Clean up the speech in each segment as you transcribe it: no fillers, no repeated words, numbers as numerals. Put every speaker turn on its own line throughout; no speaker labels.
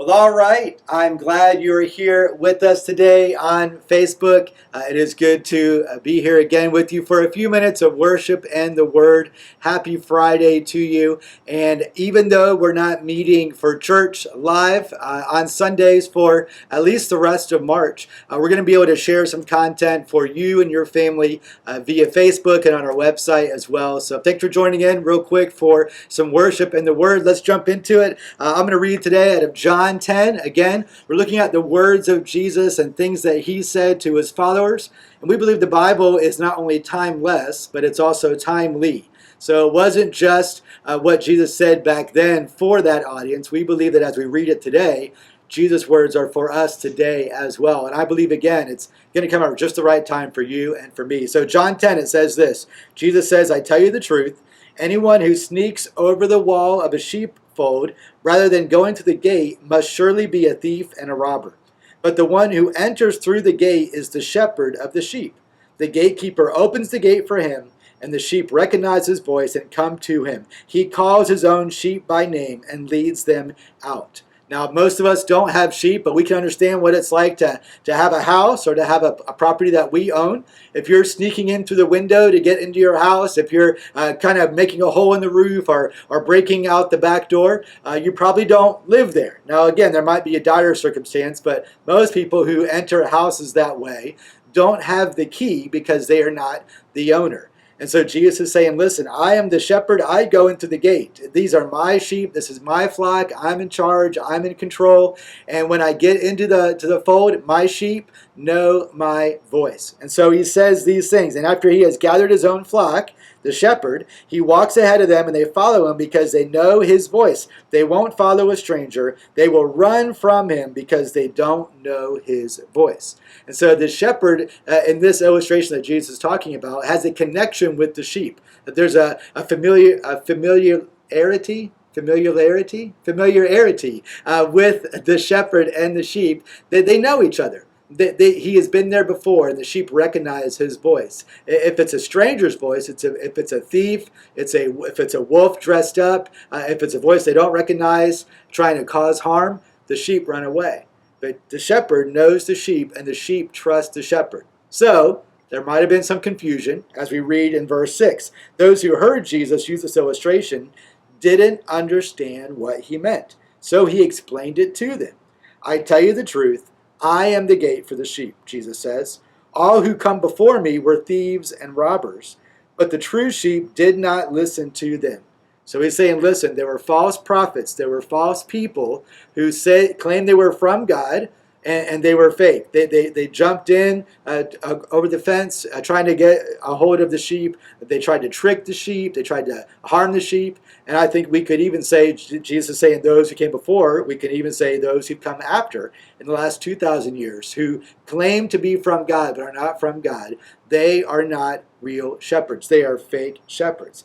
Well, all right. I'm glad you're here with us today on Facebook. It is good to be here again with you for a few minutes of worship and the Word. Happy Friday to you. And even though we're not meeting for church live on Sundays for at least the rest of March, we're going to be able to share some content for you and your family via Facebook and on our website as well. So thanks for joining in real quick for some worship and the Word. Let's jump into it. I'm going to read today out of John 10. Again, we're looking at the words of Jesus and things that he said to his followers. And we believe the Bible is not only timeless, but it's also timely. So it wasn't just what Jesus said back then for that audience. We believe that as we read it today, Jesus' words are for us today as well. And I believe, again, it's going to come out just the right time for you and for me. So John 10, it says this. Jesus says, I tell you the truth. Anyone who sneaks over the wall of a sheepfold rather than going to the gate must surely be a thief and a robber. But the one who enters through the gate is the shepherd of the sheep. The gatekeeper opens the gate for him, and the sheep recognize his voice and come to him. He calls his own sheep by name and leads them out. Now, most of us don't have sheep, but we can understand what it's like to have a house or to have a property that we own. If you're sneaking in through the window to get into your house, if you're kind of making a hole in the roof or breaking out the back door, you probably don't live there. Now, again, there might be a dire circumstance, but most people who enter houses that way don't have the key because they are not the owner. And so Jesus is saying, listen, I am the shepherd. I go into the gate. These are my sheep. This is my flock. I'm in charge. I'm in control. And when I get into the fold, my sheep know my voice. And so he says these things. And after he has gathered his own flock, the shepherd, he walks ahead of them and they follow him because they know his voice. They won't follow a stranger. They will run from him because they don't know his voice. And so the shepherd, in this illustration that Jesus is talking about, has a connection with the sheep. That there's a familiarity with the shepherd and the sheep. They know each other. He has been there before, and the sheep recognize his voice. If it's a stranger's voice, if it's a thief, if it's a wolf dressed up, if it's a voice they don't recognize trying to cause harm, the sheep run away. But the shepherd knows the sheep, and the sheep trust the shepherd. So there might have been some confusion, as we read in verse 6. Those who heard Jesus use this illustration didn't understand what he meant. So he explained it to them. I tell you the truth. I am the gate for the sheep, Jesus says. All who come before me were thieves and robbers, but the true sheep did not listen to them. So he's saying, listen, there were false prophets, there were false people who claimed they were from God, and they were fake. They jumped in over the fence trying to get a hold of the sheep. They tried to trick the sheep. They tried to harm the sheep. And I think we could even say, Jesus is saying those who came before, we can even say those who come after in the last 2,000 years who claim to be from God but are not from God. They are not real shepherds. They are fake shepherds.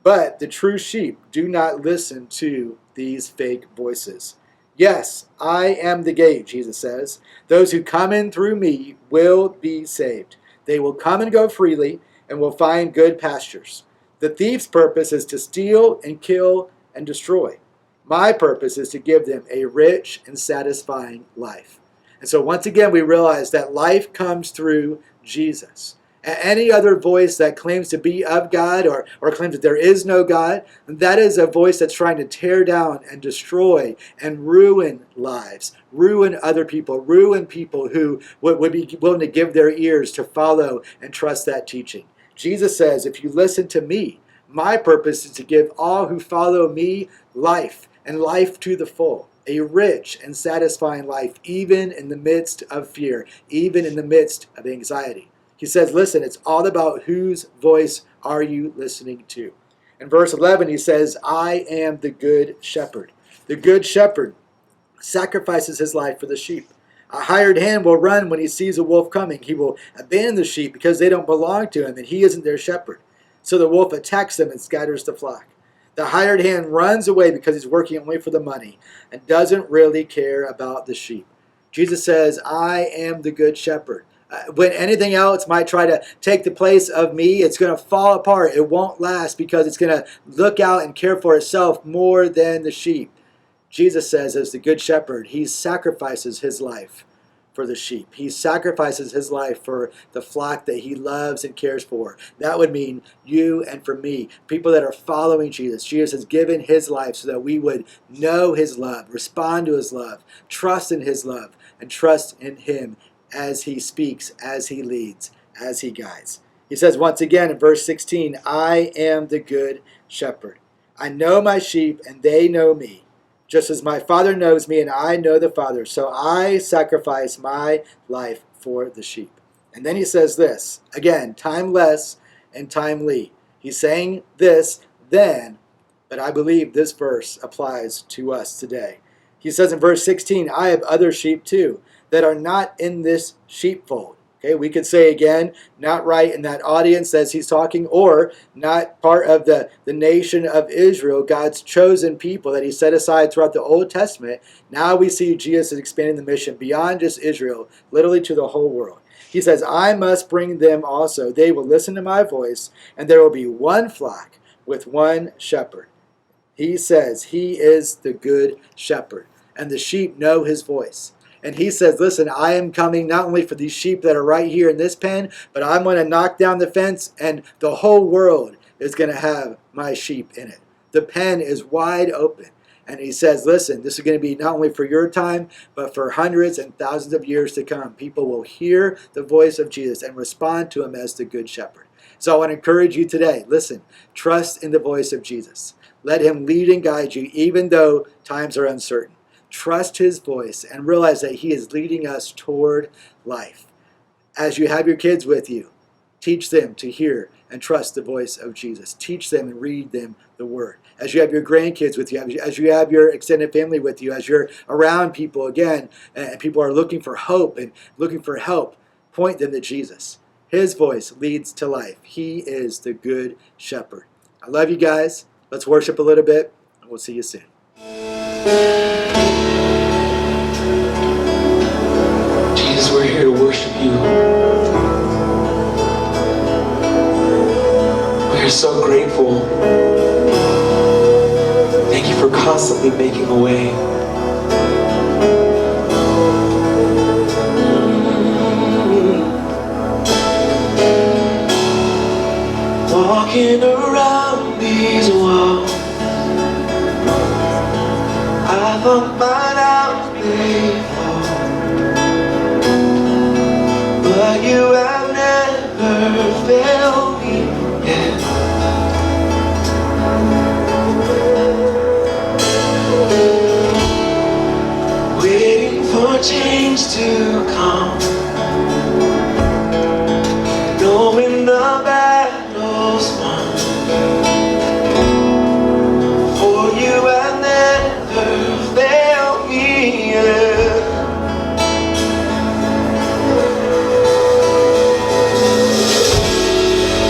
But the true sheep do not listen to these fake voices. Yes, I am the gate, Jesus says. Those who come in through me will be saved. They will come and go freely and will find good pastures. The thief's purpose is to steal and kill and destroy. My purpose is to give them a rich and satisfying life. And so once again, we realize that life comes through Jesus. Any other voice that claims to be of God or claims that there is no God, that is a voice that's trying to tear down and destroy and ruin lives, ruin other people, ruin people who would be willing to give their ears to follow and trust that teaching. Jesus says, if you listen to me, my purpose is to give all who follow me life, and life to the full. A rich and satisfying life, even in the midst of fear, even in the midst of anxiety. He says, listen, it's all about whose voice are you listening to. In verse 11, he says, I am the good shepherd. The good shepherd sacrifices his life for the sheep. A hired hand will run when he sees a wolf coming. He will abandon the sheep because they don't belong to him and he isn't their shepherd. So the wolf attacks them and scatters the flock. The hired hand runs away because he's working only for the money and doesn't really care about the sheep. Jesus says, I am the good shepherd. When anything else might try to take the place of me, it's going to fall apart. It won't last because it's going to look out and care for itself more than the sheep. Jesus says, as the good shepherd, he sacrifices his life for the sheep. He sacrifices his life for the flock that he loves and cares for. That would mean you and for me, people that are following Jesus. Jesus has given his life so that we would know his love, respond to his love, trust in his love, and trust in him as he speaks, as he leads, as he guides. He says once again in verse 16, I am the good shepherd. I know my sheep and they know me, just as my Father knows me and I know the Father. So I sacrifice my life for the sheep. And then he says this, again, timeless and timely. He's saying this then, but I believe this verse applies to us today. He says in verse 16, I have other sheep too that are not in this sheepfold. Okay, we could say again, not right in that audience as he's talking, or not part of the nation of Israel, God's chosen people that he set aside throughout the Old Testament. Now we see Jesus is expanding the mission beyond just Israel, literally to the whole world. He says, I must bring them also. They will listen to my voice, and there will be one flock with one shepherd. He says he is the good shepherd, and the sheep know his voice. And he says, listen, I am coming not only for these sheep that are right here in this pen, but I'm going to knock down the fence and the whole world is going to have my sheep in it. The pen is wide open. And he says, listen, this is going to be not only for your time, but for hundreds and thousands of years to come. People will hear the voice of Jesus and respond to him as the good shepherd. So I want to encourage you today, listen, trust in the voice of Jesus. Let him lead and guide you even though times are uncertain. Trust his voice and realize that he is leading us toward life. As you have your kids with you, teach them to hear and trust the voice of Jesus. Teach them and read them the word. As you have your grandkids with you, as you have your extended family with you, as you're around people again, and people are looking for hope and looking for help, point them to Jesus. His voice leads to life. He is the good shepherd. I love you guys. Let's worship a little bit, and we'll see you soon.
Jesus, we're here to worship you. We're so grateful. Thank you for constantly making a way. Walking around these walls, I thought by now they fall, but you have never failed me yet. Waiting for change to come, knowing the battle's won. For you have never failed me yet.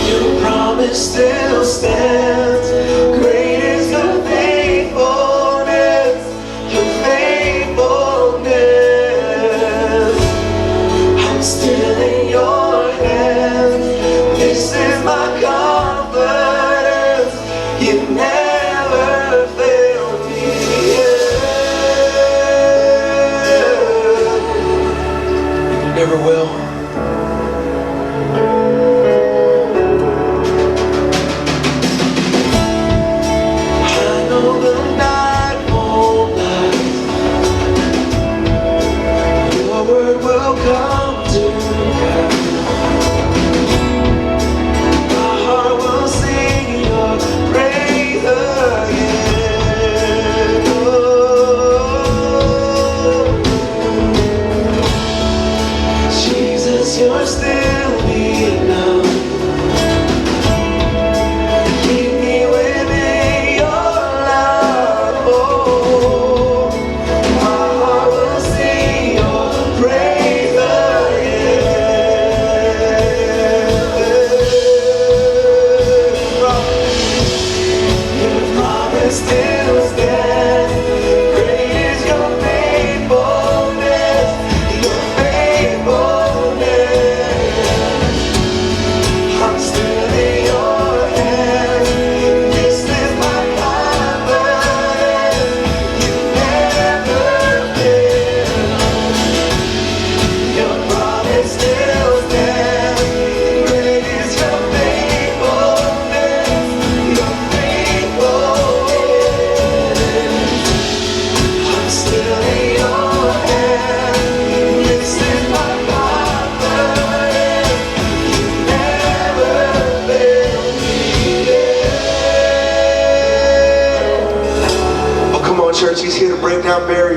Your promise still stands. Great is your faithfulness, your faithfulness. I'm still in your hands. This is my confidence. You never failed me yet. You never will. I know the night won't last. Your word will come to pass. My heart will sing your praise again. Oh, Jesus, you're still enough. Keep me within your love. Oh, my heart will sing your praise again.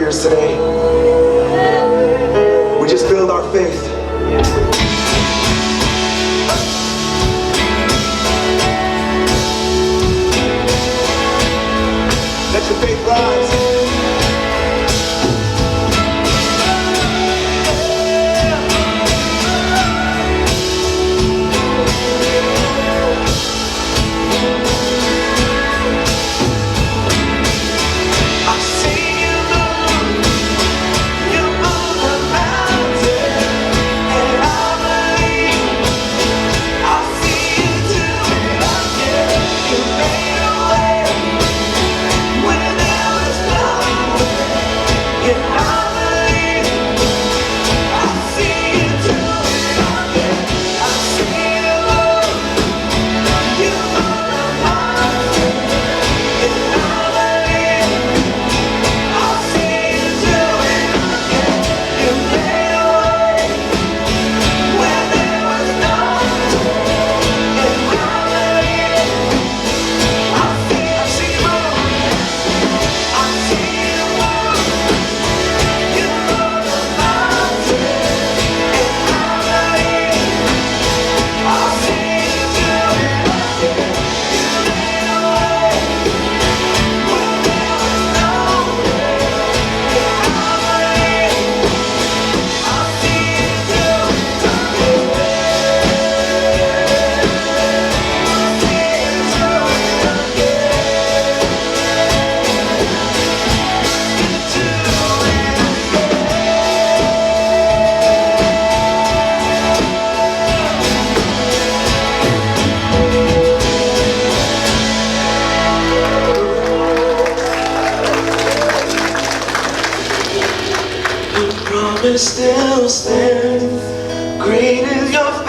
warriors today. We just build our faith. Let your faith rise. Still stand. Great is your faith.